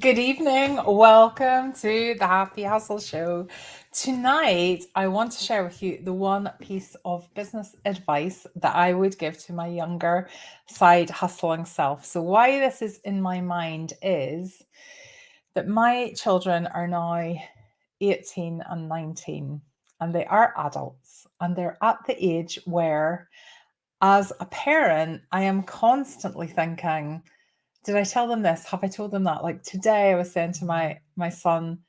Good evening. Welcome to the Happy Hustle Show. Tonight, I want to share with you the one piece of business advice that I would give to my younger side hustling self. So, why this is in my mind is that my children are now 18 and 19, and they are adults, and they're at the age where, as a parent, I am constantly thinking, did I tell them this? Have I told them that? Like today I was saying to my son,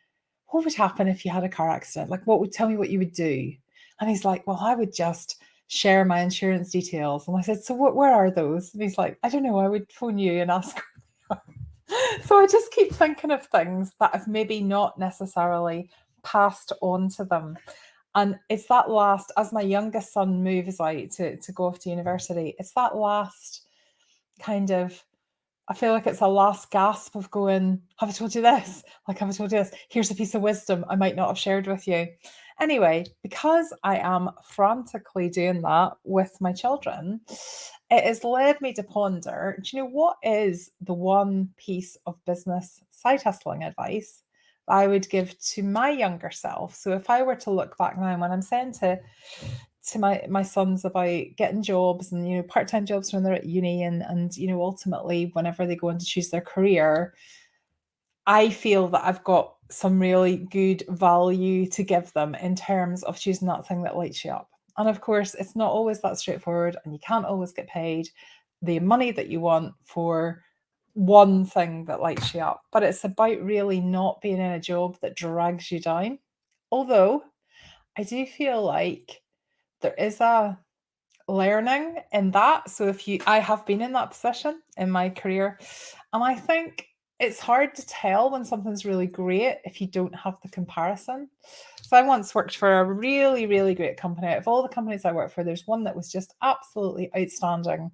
what would happen if you had a car accident? Like what would tell me what you would do? And he's like, well, I would just share my insurance details. And I said, so where are those? And he's like, I don't know, I would phone you and ask. So I just keep thinking of things that have maybe not necessarily passed on to them. And it's that last, as my youngest son moves out to go off to university, it's that last kind of, I feel like it's a last gasp of going, have I told you this? Like, have I told you this? Here's a piece of wisdom I might not have shared with you. Anyway, because I am frantically doing that with my children, it has led me to ponder, do you know what is the one piece of business side hustling advice that I would give to my younger self? So if I were to look back now, when I'm saying to my sons about getting jobs and part-time jobs when they're at uni and ultimately whenever they go on to choose their career, I feel that I've got some really good value to give them in terms of choosing that thing that lights you up. And of course, it's not always that straightforward, and you can't always get paid the money that you want for one thing that lights you up. But it's about really not being in a job that drags you down. Although I do feel like there is a learning in that. So I have been in that position in my career, and I think it's hard to tell when something's really great if you don't have the comparison. So I once worked for a really, really great company. Out of all the companies I worked for, there's one that was just absolutely outstanding.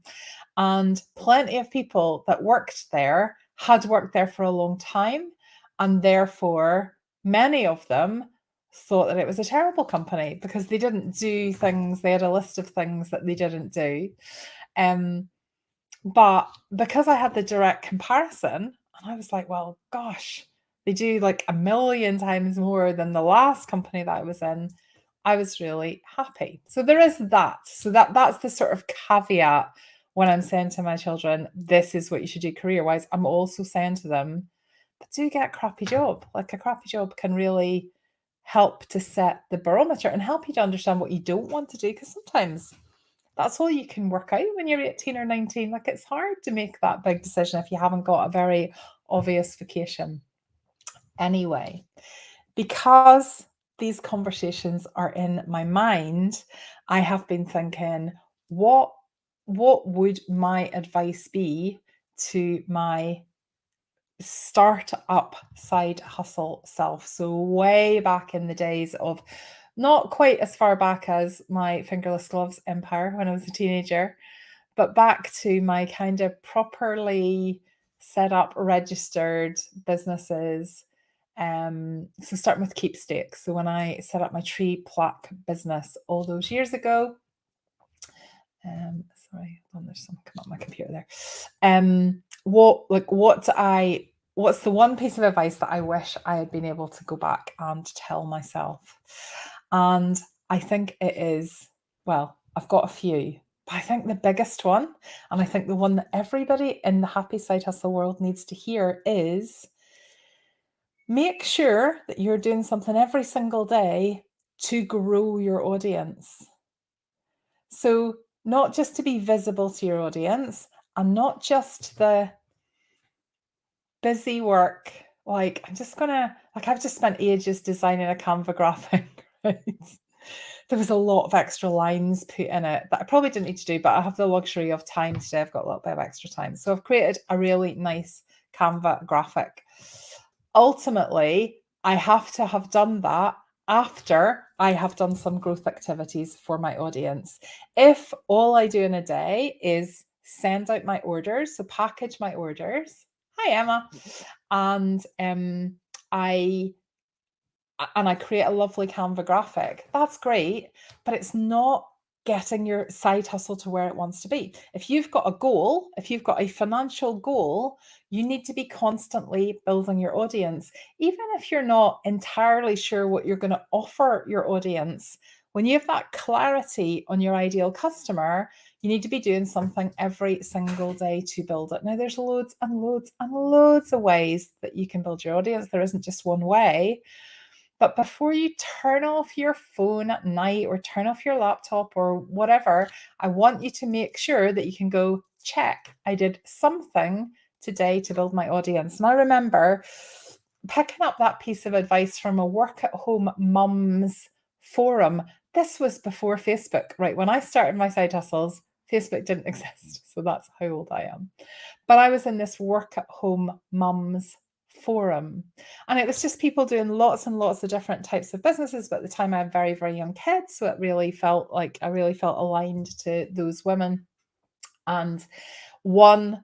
And plenty of people that worked there had worked there for a long time. And therefore, many of them thought that it was a terrible company because they didn't do things, they had a list of things that they didn't do. But because I had the direct comparison, and I was like, well, gosh, they do like a million times more than the last company that I was in. I was really happy. So there is that. So that's the sort of caveat when I'm saying to my children, this is what you should do career-wise. I'm also saying to them, but do get a crappy job. Like a crappy job can really help to set the barometer and help you to understand what you don't want to do. Because sometimes that's all you can work out when you're 18 or 19. Like it's hard to make that big decision if you haven't got a very obvious vocation. Anyway, because these conversations are in my mind, I have been thinking, what would my advice be to my startup side hustle self? So way back in the days of, not quite as far back as my fingerless gloves empire when I was a teenager, but back to my kind of properly set up registered businesses. So starting with keepstakes. So when I set up my tree plaque business all those years ago, sorry, hold on, there's something come up my computer there. What's the one piece of advice that I wish I had been able to go back and tell myself? And I think it is, well, I've got a few, but I think the biggest one, and I think the one that everybody in the happy side hustle world needs to hear is, make sure that you're doing something every single day to grow your audience. So not just to be visible to your audience, and not just the busy work. Like I've just spent ages designing a Canva graphic, right? There was a lot of extra lines put in it that I probably didn't need to do, but I have the luxury of time today. I've got a little bit of extra time. So I've created a really nice Canva graphic. Ultimately, I have to have done that after I have done some growth activities for my audience. If all I do in a day is send out my orders, so package my orders. Hi, Emma. And I create a lovely Canva graphic. That's great, but it's not getting your side hustle to where it wants to be. If you've got a goal, if you've got a financial goal, you need to be constantly building your audience. Even if you're not entirely sure what you're going to offer your audience, when you have that clarity on your ideal customer, you need to be doing something every single day to build it. Now, there's loads and loads and loads of ways that you can build your audience. There isn't just one way. But before you turn off your phone at night or turn off your laptop or whatever, I want you to make sure that you can go, check, I did something today to build my audience. And I remember picking up that piece of advice from a work at home mums forum. This was before Facebook, right? When I started my side hustles, Facebook didn't exist. So that's how old I am. But I was in this work at home mums forum. And it was just people doing lots and lots of different types of businesses. But at the time I had very, very young kids. So it really felt like I really felt aligned to those women. And one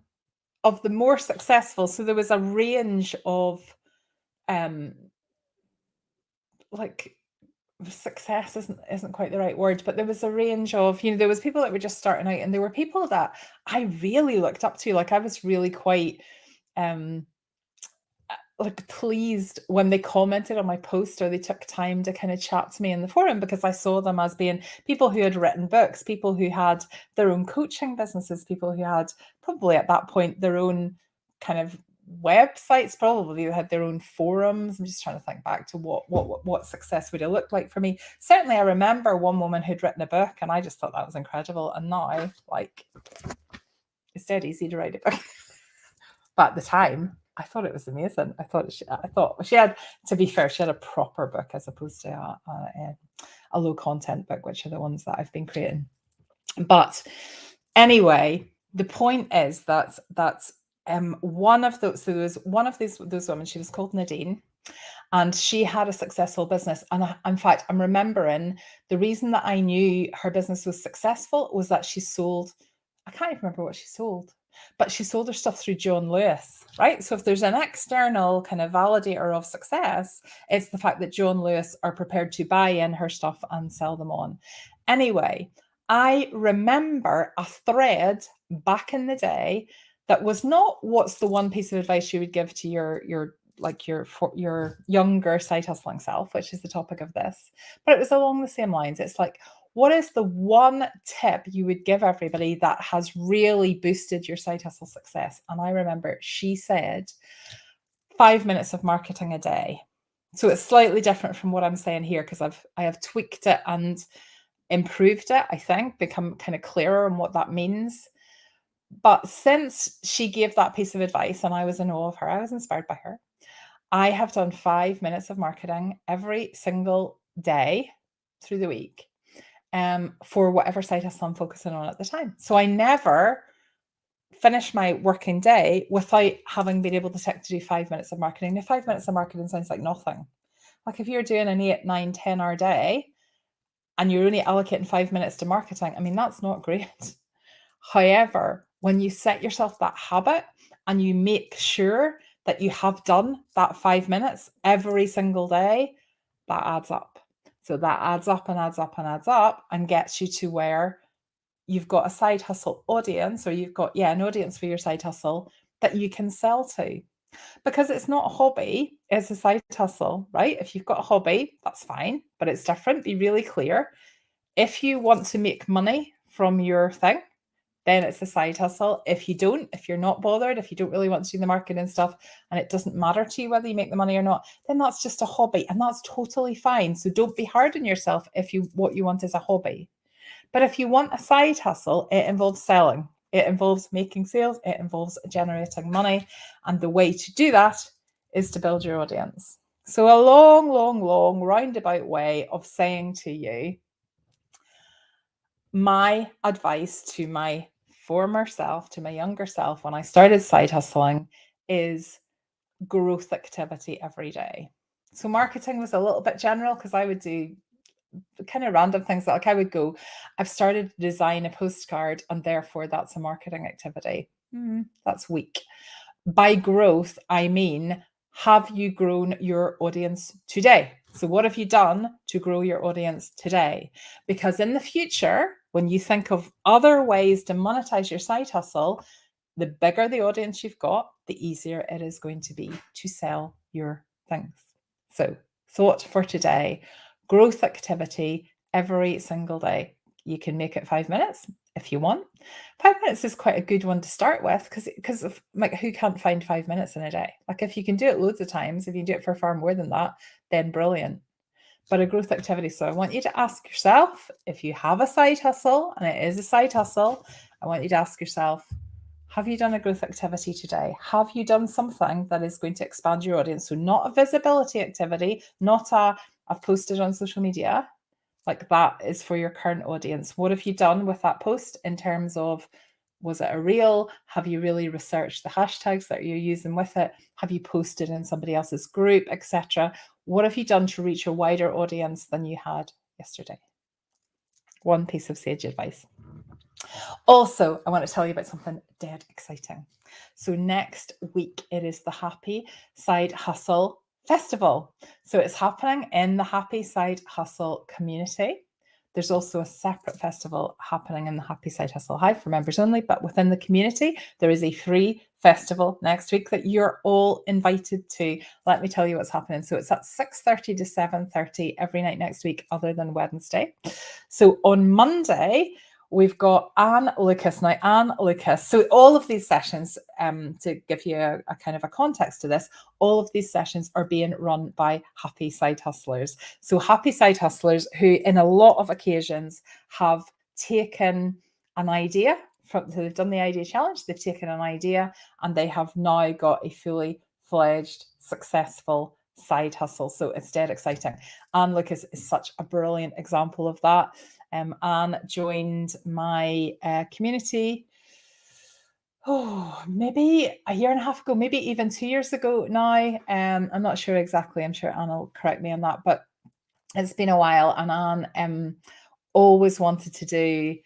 of the more successful, so there was a range of like success isn't quite the right word, but there was a range of, there was people that were just starting out, and there were people that I really looked up to. Like I was really quite like pleased when they commented on my post or they took time to kind of chat to me in the forum, because I saw them as being people who had written books, people who had their own coaching businesses, people who had probably at that point their own kind of websites, probably had their own forums. I'm just trying to think back to what success would have looked like for me. Certainly I remember one woman who'd written a book and I just thought that was incredible, and now like it's dead easy to write a book. But at the time I thought it was amazing. I thought she had, to be fair, she had a proper book as opposed to a low content book, which are the ones that I've been creating. But anyway, the point is that one of those, so there was one of those women, she was called Nadine, and she had a successful business. And in fact, I'm remembering the reason that I knew her business was successful was that she sold, I can't even remember what she sold, but she sold her stuff through John Lewis, right? So if there's an external kind of validator of success, it's the fact that John Lewis are prepared to buy in her stuff and sell them on. Anyway, I remember a thread back in the day that was not what's the one piece of advice you would give to your younger side hustling self, which is the topic of this, but it was along the same lines. It's like, what is the one tip you would give everybody that has really boosted your side hustle success? And I remember she said 5 minutes of marketing a day. So it's slightly different from what I'm saying here, because I have tweaked it and improved it, I think, become kind of clearer on what that means. But since she gave that piece of advice and I was in awe of her, I was inspired by her, I have done 5 minutes of marketing every single day through the week for whatever side hustle I'm focusing on at the time. So I never finish my working day without having been able to do 5 minutes of marketing. Now, 5 minutes of marketing sounds like nothing. Like if you're doing an 8, 9, 10-hour day and you're only allocating 5 minutes to marketing, I mean, that's not great. However, when you set yourself that habit and you make sure that you have done that 5 minutes every single day, that adds up. So that adds up and adds up and adds up and gets you to where you've got a side hustle audience, or you've got, an audience for your side hustle that you can sell to. Because it's not a hobby, it's a side hustle, right? If you've got a hobby, that's fine, but it's different. Be really clear. If you want to make money from your thing, then it's a side hustle. If you don't, if you're not bothered, if you don't really want to do the marketing stuff and it doesn't matter to you whether you make the money or not, then that's just a hobby, and that's totally fine. So don't be hard on yourself if what you want is a hobby. But if you want a side hustle, it involves selling. It involves making sales. It involves generating money. And the way to do that is to build your audience. So a long, long, long roundabout way of saying to you, my advice to my former self, to my younger self, when I started side hustling, is growth activity every day. So marketing was a little bit general because I would do kind of random things. Like I would go, I've started to design a postcard and therefore that's a marketing activity. That's weak. By growth, I mean, have you grown your audience today? So what have you done to grow your audience today? Because in the future, when you think of other ways to monetize your side hustle, the bigger the audience you've got, the easier it is going to be to sell your things. So, thought for today, growth activity every single day. You can make it 5 minutes if you want. 5 minutes is quite a good one to start with because of like who can't find 5 minutes in a day? Like if you can do it loads of times, if you do it for far more than that, then brilliant. But a growth activity. So I want you to ask yourself, if you have a side hustle and it is a side hustle, I want you to ask yourself, have you done a growth activity today? Have you done something that is going to expand your audience? So not a visibility activity, not a I've posted on social media, like that is for your current audience. What have you done with that post in terms of, was it a reel? Have you really researched the hashtags that you're using with it? Have you posted in somebody else's group, etc.? What have you done to reach a wider audience than you had yesterday? One piece of sage advice. Also, I want to tell you about something dead exciting. So next week, it is the Happy Side Hustle Festival. So it's happening in the Happy Side Hustle community. There's also a separate festival happening in the Happy Side Hustle Hive for members only, but within the community, there is a free festival next week that you're all invited to. Let me tell you what's happening. So it's at 6:30 to 7:30 every night next week, other than Wednesday. So on Monday, we've got Anne Lucas. Now, Anne Lucas, so all of these sessions, to give you a kind of a context to this, all of these sessions are being run by happy side hustlers. So happy side hustlers who in a lot of occasions have taken an idea, so they've done the idea challenge, they've taken an idea and they have now got a fully fledged, successful side hustle. So it's dead exciting. Anne Lucas is such a brilliant example of that. Anne joined my community, maybe a year and a half ago, maybe even 2 years ago now. I'm not sure exactly. I'm sure Anne will correct me on that, but it's been a while. And Anne always wanted to do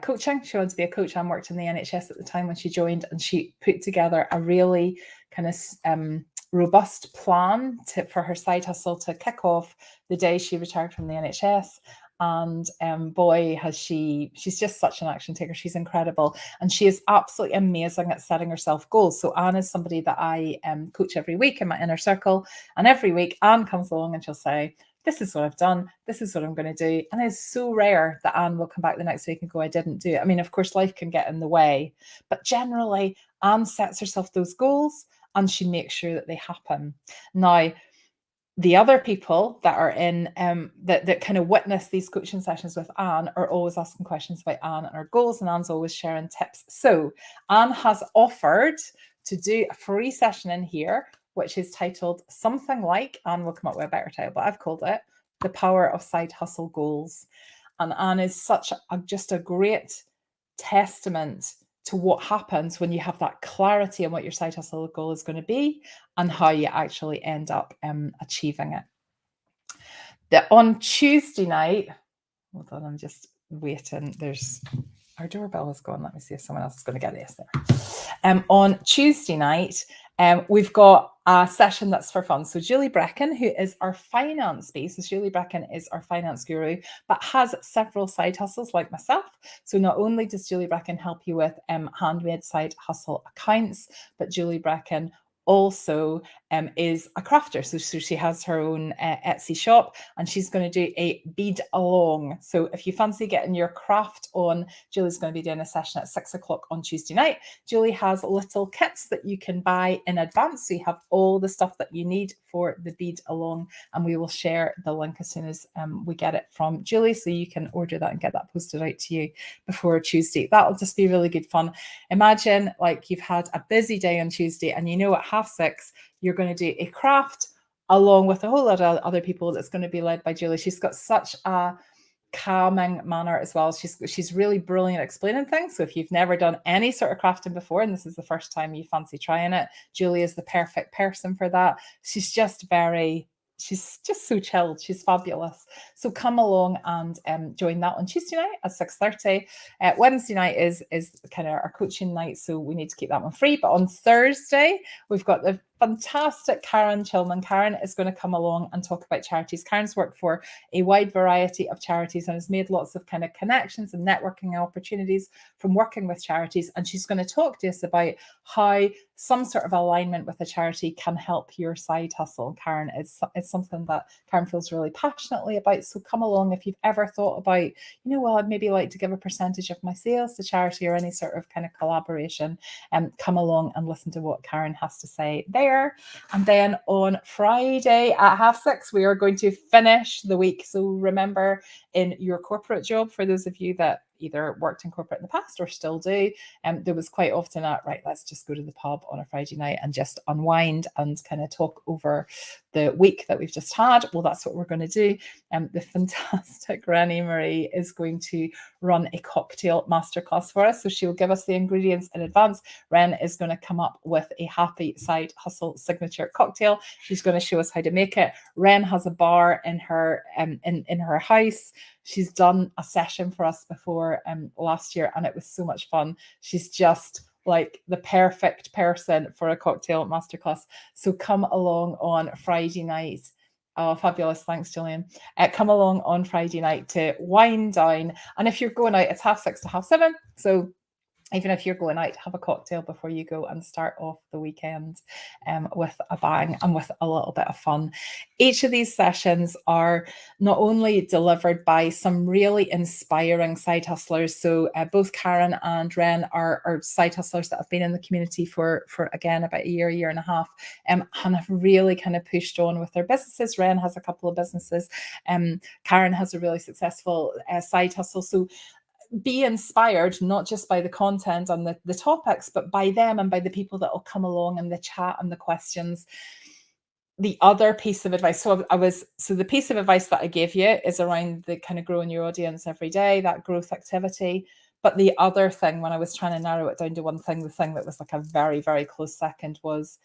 coaching. She wanted to be a coach and worked in the NHS at the time when she joined, and she put together a really kind of robust plan for her side hustle to kick off the day she retired from the NHS. And boy, has she's just such an action taker. She's incredible. And she is absolutely amazing at setting herself goals. So Anne is somebody that I coach every week in my inner circle. And every week Anne comes along and she'll say, this is what I've done. This is what I'm going to do. And it's so rare that Anne will come back the next week and go, I didn't do it. I mean, of course, life can get in the way. But generally, Anne sets herself those goals and she makes sure that they happen. Now, the other people that are in that kind of witness these coaching sessions with Anne are always asking questions about Anne and her goals, and Anne's always sharing tips. So Anne has offered to do a free session in here, which is titled something like, Anne will come up with a better title, but I've called it The Power of Side Hustle Goals. And Anne is such just a great testament to what happens when you have that clarity on what your side hustle goal is going to be and how you actually end up achieving it. On Tuesday night, hold on, I'm just waiting. Our doorbell is gone. Let me see if someone else is going to get this there. On Tuesday night, we've got a session that's for fun. So Julie Brecken, who is our finance base, Julie Brecken is our finance guru, but has several side hustles like myself. So not only does Julie Brecken help you with handmade side hustle accounts, but Julie Brecken also is a crafter. So she has her own Etsy shop, and she's going to do a bead along. So if you fancy getting your craft on, Julie's going to be doing a session at 6 o'clock on Tuesday night. Julie has little kits that you can buy in advance. So you have all the stuff that you need for the bead along, and we will share the link as soon as we get it from Julie. So you can order that and get that posted out to you before Tuesday. That'll just be really good fun. Imagine like you've had a busy day on Tuesday and you know at 6:30, you're going to do a craft along with a whole lot of other people that's going to be led by Julie. She's got such a calming manner as well. She's really brilliant at explaining things. So if you've never done any sort of crafting before, and this is the first time you fancy trying it, Julie is the perfect person for that. She's just so chilled. She's fabulous. So come along and join that on Tuesday night at 6:30. Wednesday night is kind of our coaching night, so we need to keep that one free. But on Thursday, we've got the fantastic Karen Chilman. Karen is going to come along and talk about charities. Karen's worked for a wide variety of charities and has made lots of kind of connections and networking opportunities from working with charities. And she's going to talk to us about how some sort of alignment with a charity can help your side hustle. Karen, it's something that Karen feels really passionately about. So come along if you've ever thought about, well, I'd maybe like to give a percentage of my sales to charity or any sort of kind of collaboration. Come along and listen to what Karen has to say there. And then on Friday at 6:30, we are going to finish the week. So remember, in your corporate job, for those of you that either worked in corporate in the past or still do, there was quite often right, let's just go to the pub on a Friday night and just unwind and kind of talk over the week that we've just had. Well, that's what we're going to do. The fantastic Rennie Marie is going to run a cocktail masterclass for us. So she'll give us the ingredients in advance. Ren is going to come up with a happy side hustle signature cocktail. She's going to show us how to make it. Ren has a bar in her in her house. She's done a session for us before last year, and it was so much fun. She's just like the perfect person for a cocktail masterclass. So come along on Friday night. Oh, fabulous. Thanks, Gillian. Come along on Friday night to wind down. And if you're going out, it's 6:30 to 7:30. So even if you're going out, have a cocktail before you go and start off the weekend with a bang and with a little bit of fun. Each of these sessions are not only delivered by some really inspiring side hustlers. So both Karen and Ren are side hustlers that have been in the community for again, about a year and a half, and have really kind of pushed on with their businesses. Ren has a couple of businesses. Karen has a really successful side hustle. So be inspired not just by the content and the topics, but by them and by the people that will come along and the chat and the questions. The other piece of advice, so the piece of advice that I gave you is around the kind of growing your audience every day, that growth activity. But the other thing, when I was trying to narrow it down to one thing, the thing that was like a very, very close second was,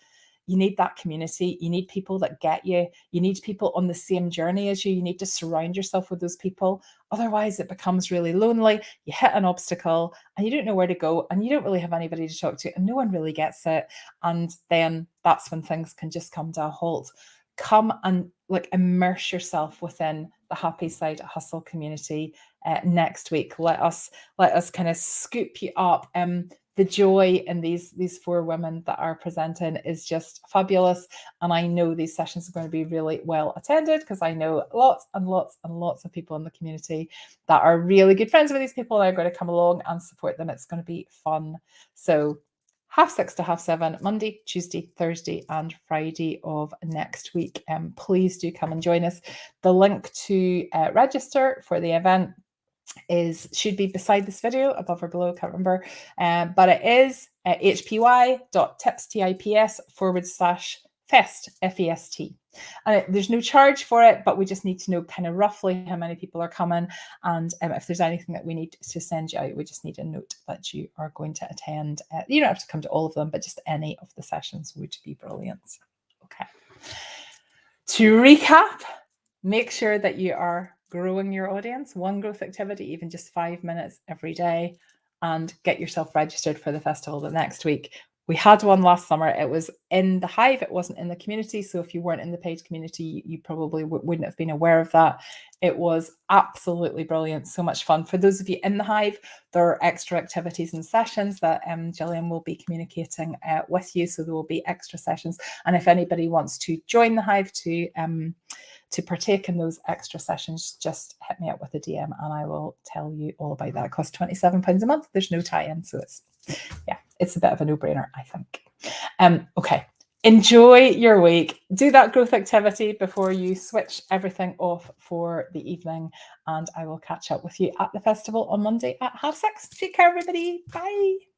you need that community. You need people that get you. You need people on the same journey as you. You need to surround yourself with those people. Otherwise, it becomes really lonely. You hit an obstacle and you don't know where to go and you don't really have anybody to talk to and no one really gets it. And then that's when things can just come to a halt. Come and immerse yourself within the Happy Side Hustle community next week. Let us kind of scoop you up. The joy in these four women that are presenting is just fabulous. And I know these sessions are going to be really well attended because I know lots and lots and lots of people in the community that are really good friends with these people and are going to come along and support them. It's going to be fun. So 6:30 to 7:30, Monday, Tuesday, Thursday, and Friday of next week. Please do come and join us. The link to register for the event should be beside this video, above or below, I can't remember, but it is hpy.tips, TIPS /fest, FEST. There's no charge for it, but we just need to know kind of roughly how many people are coming, and if there's anything that we need to send you out, we just need a note that you are going to attend. You don't have to come to all of them, but just any of the sessions would be brilliant. Okay. To recap, make sure that you are growing your audience, one growth activity, even just 5 minutes every day, and get yourself registered for the festival the next week. We had one last summer. It was in the Hive. It wasn't in the community. So if you weren't in the paid community, you probably wouldn't have been aware of that. It was absolutely brilliant. So much fun. For those of you in the Hive, there are extra activities and sessions that Gillian will be communicating with you. So there will be extra sessions. And if anybody wants to join the Hive to partake in those extra sessions, just hit me up with a DM and I will tell you all about that. It costs £27 a month. There's no tie-in. So it's a bit of a no-brainer, I think. Okay. Enjoy your week. Do that growth activity before you switch everything off for the evening. And I will catch up with you at the festival on Monday at 6:30. Take care, everybody. Bye.